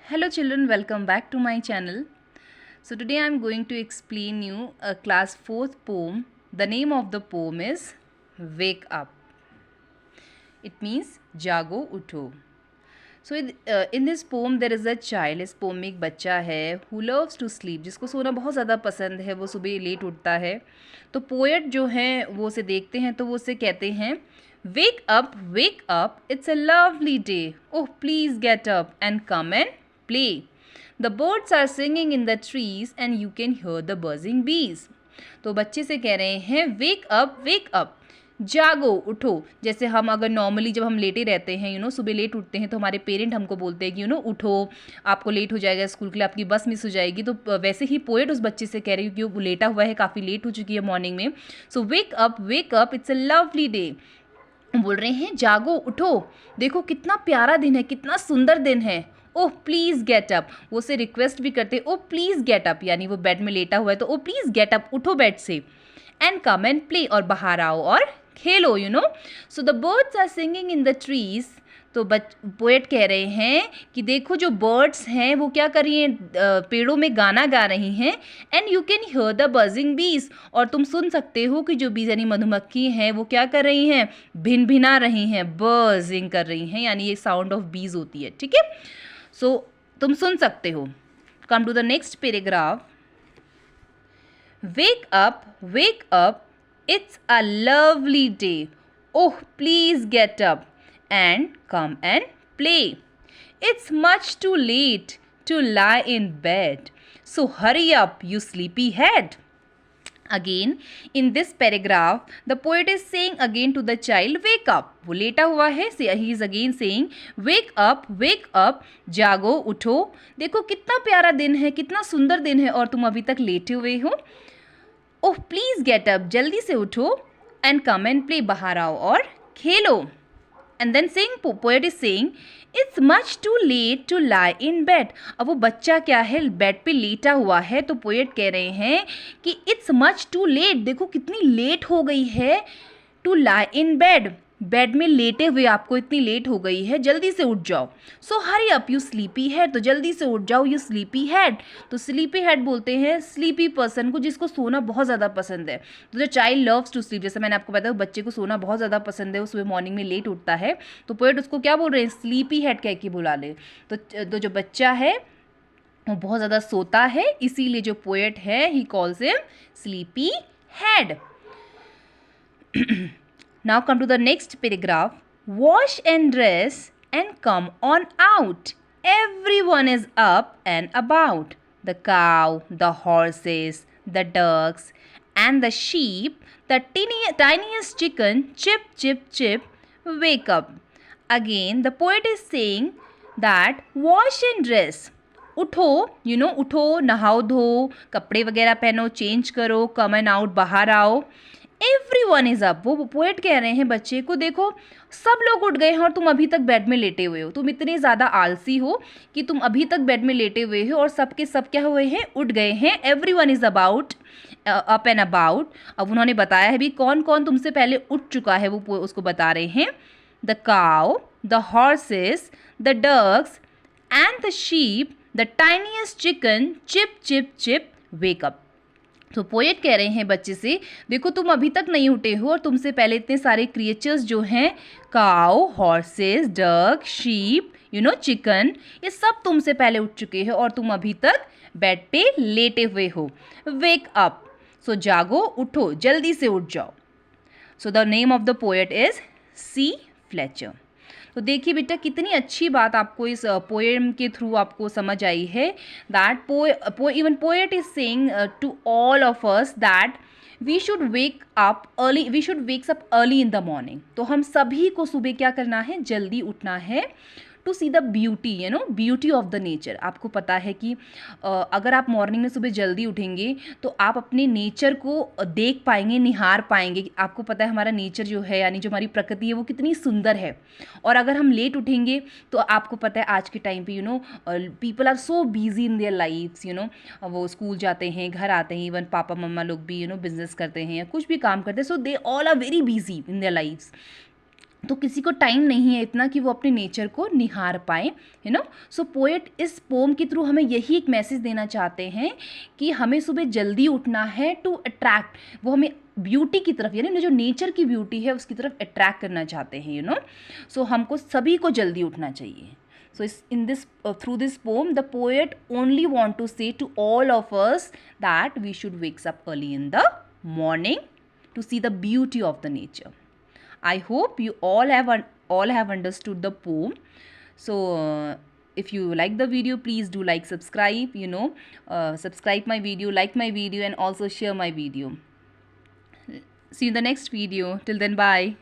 Hello children, welcome back to my channel. So today I am going to explain you a class 4th poem. The name of the poem is Wake Up. It means Jago Utho. So in this poem there is a child. इस poem में एक बच्चा है who loves to sleep, जिसको सोना बहुत ज़्यादा पसंद है, वो सुबह लेट उठता है. तो पोएट जो हैं वो उसे देखते हैं तो वो उसे कहते हैं wake up, it's a lovely day. Oh, please get up and come and play. The birds are singing in the trees and you can hear the buzzing bees. तो बच्चे से कह रहे हैं wake up, जागो उठो. जैसे हम अगर नॉर्मली जब हम लेटे रहते हैं सुबह लेट उठते हैं तो हमारे पेरेंट हमको बोलते हैं कि उठो, आपको लेट हो जाएगा स्कूल के लिए, आपकी बस मिस हो जाएगी. तो वैसे ही पोएट उस बच्चे से कह रही है कि वो लेटा हुआ है, काफ़ी लेट हो चुकी है मॉर्निंग में. So wake up, it's a lovely day. बोल रहे हैं जागो उठो, देखो कितना प्यारा दिन है, कितना सुंदर दिन है. ओह प्लीज़ गेट अप, वो से रिक्वेस्ट भी करते, ओ प्लीज़ गेट अप, यानी वो बेड में लेटा हुआ है तो ओ प्लीज़ गेट अप, उठो बेड से. एंड कम एंड प्ले, और बाहर आओ और खेलो. So the birds are singing in the trees. तो पोएट कह रहे हैं कि देखो जो बर्ड्स हैं वो क्या कर रही हैं, पेड़ों में गाना गा रही हैं. And you can hear the buzzing बीज, और तुम सुन सकते हो कि जो बीज यानी मधुमक्खी हैं वो क्या कर रही हैं, भिन भिना रही हैं, बजिंग कर रही हैं, यानी ये साउंड ऑफ बीज होती है. ठीक है, सो तुम सुन सकते हो. Come to the next paragraph. Wake up, it's a lovely day. Oh, please get up and come and play. It's much too late to lie in bed. So hurry up, you sleepy head. Again, in this paragraph, the poet is saying again to the child, wake up. वो लेटा हुआ है, he is again saying, wake up, जागो उठो, देखो कितना प्यारा दिन है, कितना सुंदर दिन है और तुम अभी तक लेटे हुए हो. ओह प्लीज़ गेट अप, जल्दी से उठो. एंड कम एंड प्ले, बाहर आओ और खेलो. And then saying, poet is saying, it's much too late to lie in bed. अब वो बच्चा क्या है, बेड पे लेटा हुआ है. तो पोएट कह रहे हैं कि इट्स मच टू लेट, देखो कितनी लेट हो गई है, to lie in bed, bed में लेटे हुए आपको इतनी लेट हो गई है, जल्दी से उठ जाओ. So hurry up you sleepy head, तो जल्दी से उठ जाओ यू स्लीपी हेड. तो स्लीपी हेड बोलते हैं स्लीपी पर्सन को जिसको सोना बहुत ज़्यादा पसंद है. तो जो चाइल्ड लव्स टू स्लीप, जैसे मैंने आपको बताया बच्चे को सोना बहुत ज़्यादा पसंद है, वो सुबह मॉर्निंग में लेट उठता है, तो पोएट उसको क्या बोल रहे हैं, स्लीपी हेड कह के बुला ले. तो जो बच्चा है वो बहुत ज़्यादा सोता है, इसीलिए जो पोएट है he calls him sleepy head. Now come to the next paragraph. Wash and dress and come on out. Everyone is up and about. The cow, the horses, the ducks, and the sheep, the tiniest chicken, chip, chip, chip, wake up. Again, the poet is saying that wash and dress. उठो, उठो, नहाओ धो, कपड़े वगैरह पहनो, change करो, come and out, बाहर आओ. एवरीवन इज अप, वो पोएट कह रहे हैं बच्चे को, देखो सब लोग उठ गए हैं और तुम अभी तक बेड में लेटे हुए हो, तुम इतने ज़्यादा आलसी हो कि तुम अभी तक बेड में लेटे हुए हो और सबके सब क्या हुए हैं, उठ गए हैं. Everyone is about, up and about. अब उन्होंने बताया है भी कौन कौन तुमसे पहले उठ चुका है, वो उसको बता रहे हैं. The cow, the horses, the ducks and the sheep, the tiniest chicken, chip chip chip, wake up. तो पोएट कह रहे हैं बच्चे से, देखो तुम अभी तक नहीं उठे हो और तुमसे पहले इतने सारे क्रिएचर्स जो हैं, cow, horses, duck, sheep, chicken, ये सब तुमसे पहले उठ चुके हैं और तुम अभी तक बेड पे लेटे हुए हो. वेक अप, सो जागो उठो, जल्दी से उठ जाओ. So the name of the poet is C Fletcher. तो देखिए बेटा कितनी अच्छी बात आपको इस पोएम के थ्रू आपको समझ आई है. That even poet is saying to all of us that we should wake up early, we should wakes up early in the morning. तो हम सभी को सुबह क्या करना है, जल्दी उठना है, to see the beauty, beauty of the nature. आपको पता है कि अगर आप मॉर्निंग में सुबह जल्दी उठेंगे तो आप अपने नेचर को देख पाएंगे, निहार पाएंगे. आपको पता है हमारा नेचर जो है, यानी जो हमारी प्रकृति है वो कितनी सुंदर है. और अगर हम लेट उठेंगे तो आपको पता है आज के टाइम पे people are so busy in their lifes. वो स्कूल जाते हैं, घर आते हैं, इवन पापा मम्मा लोग भी बिजनेस करते हैं या कुछ भी काम करते हैं, so they all are very busy in their lifes. तो किसी को टाइम नहीं है इतना कि वो अपने नेचर को निहार पाए, यू नो। सो पोएट इस पोम के थ्रू हमें यही एक मैसेज देना चाहते हैं कि हमें सुबह जल्दी उठना है टू अट्रैक्ट, वो हमें ब्यूटी की तरफ, यानी जो नेचर की ब्यूटी है उसकी तरफ अट्रैक्ट करना चाहते हैं, यू नो। सो हमको सभी को जल्दी उठना चाहिए. So in this through this poem, the poet only want to say to all of us that we should wake up early in the morning to see the beauty of the nature. I hope you all have understood the poem. So if you like the video, please do like, subscribe, subscribe my video, like my video, and also share my video. See you in the next video. Till then, bye.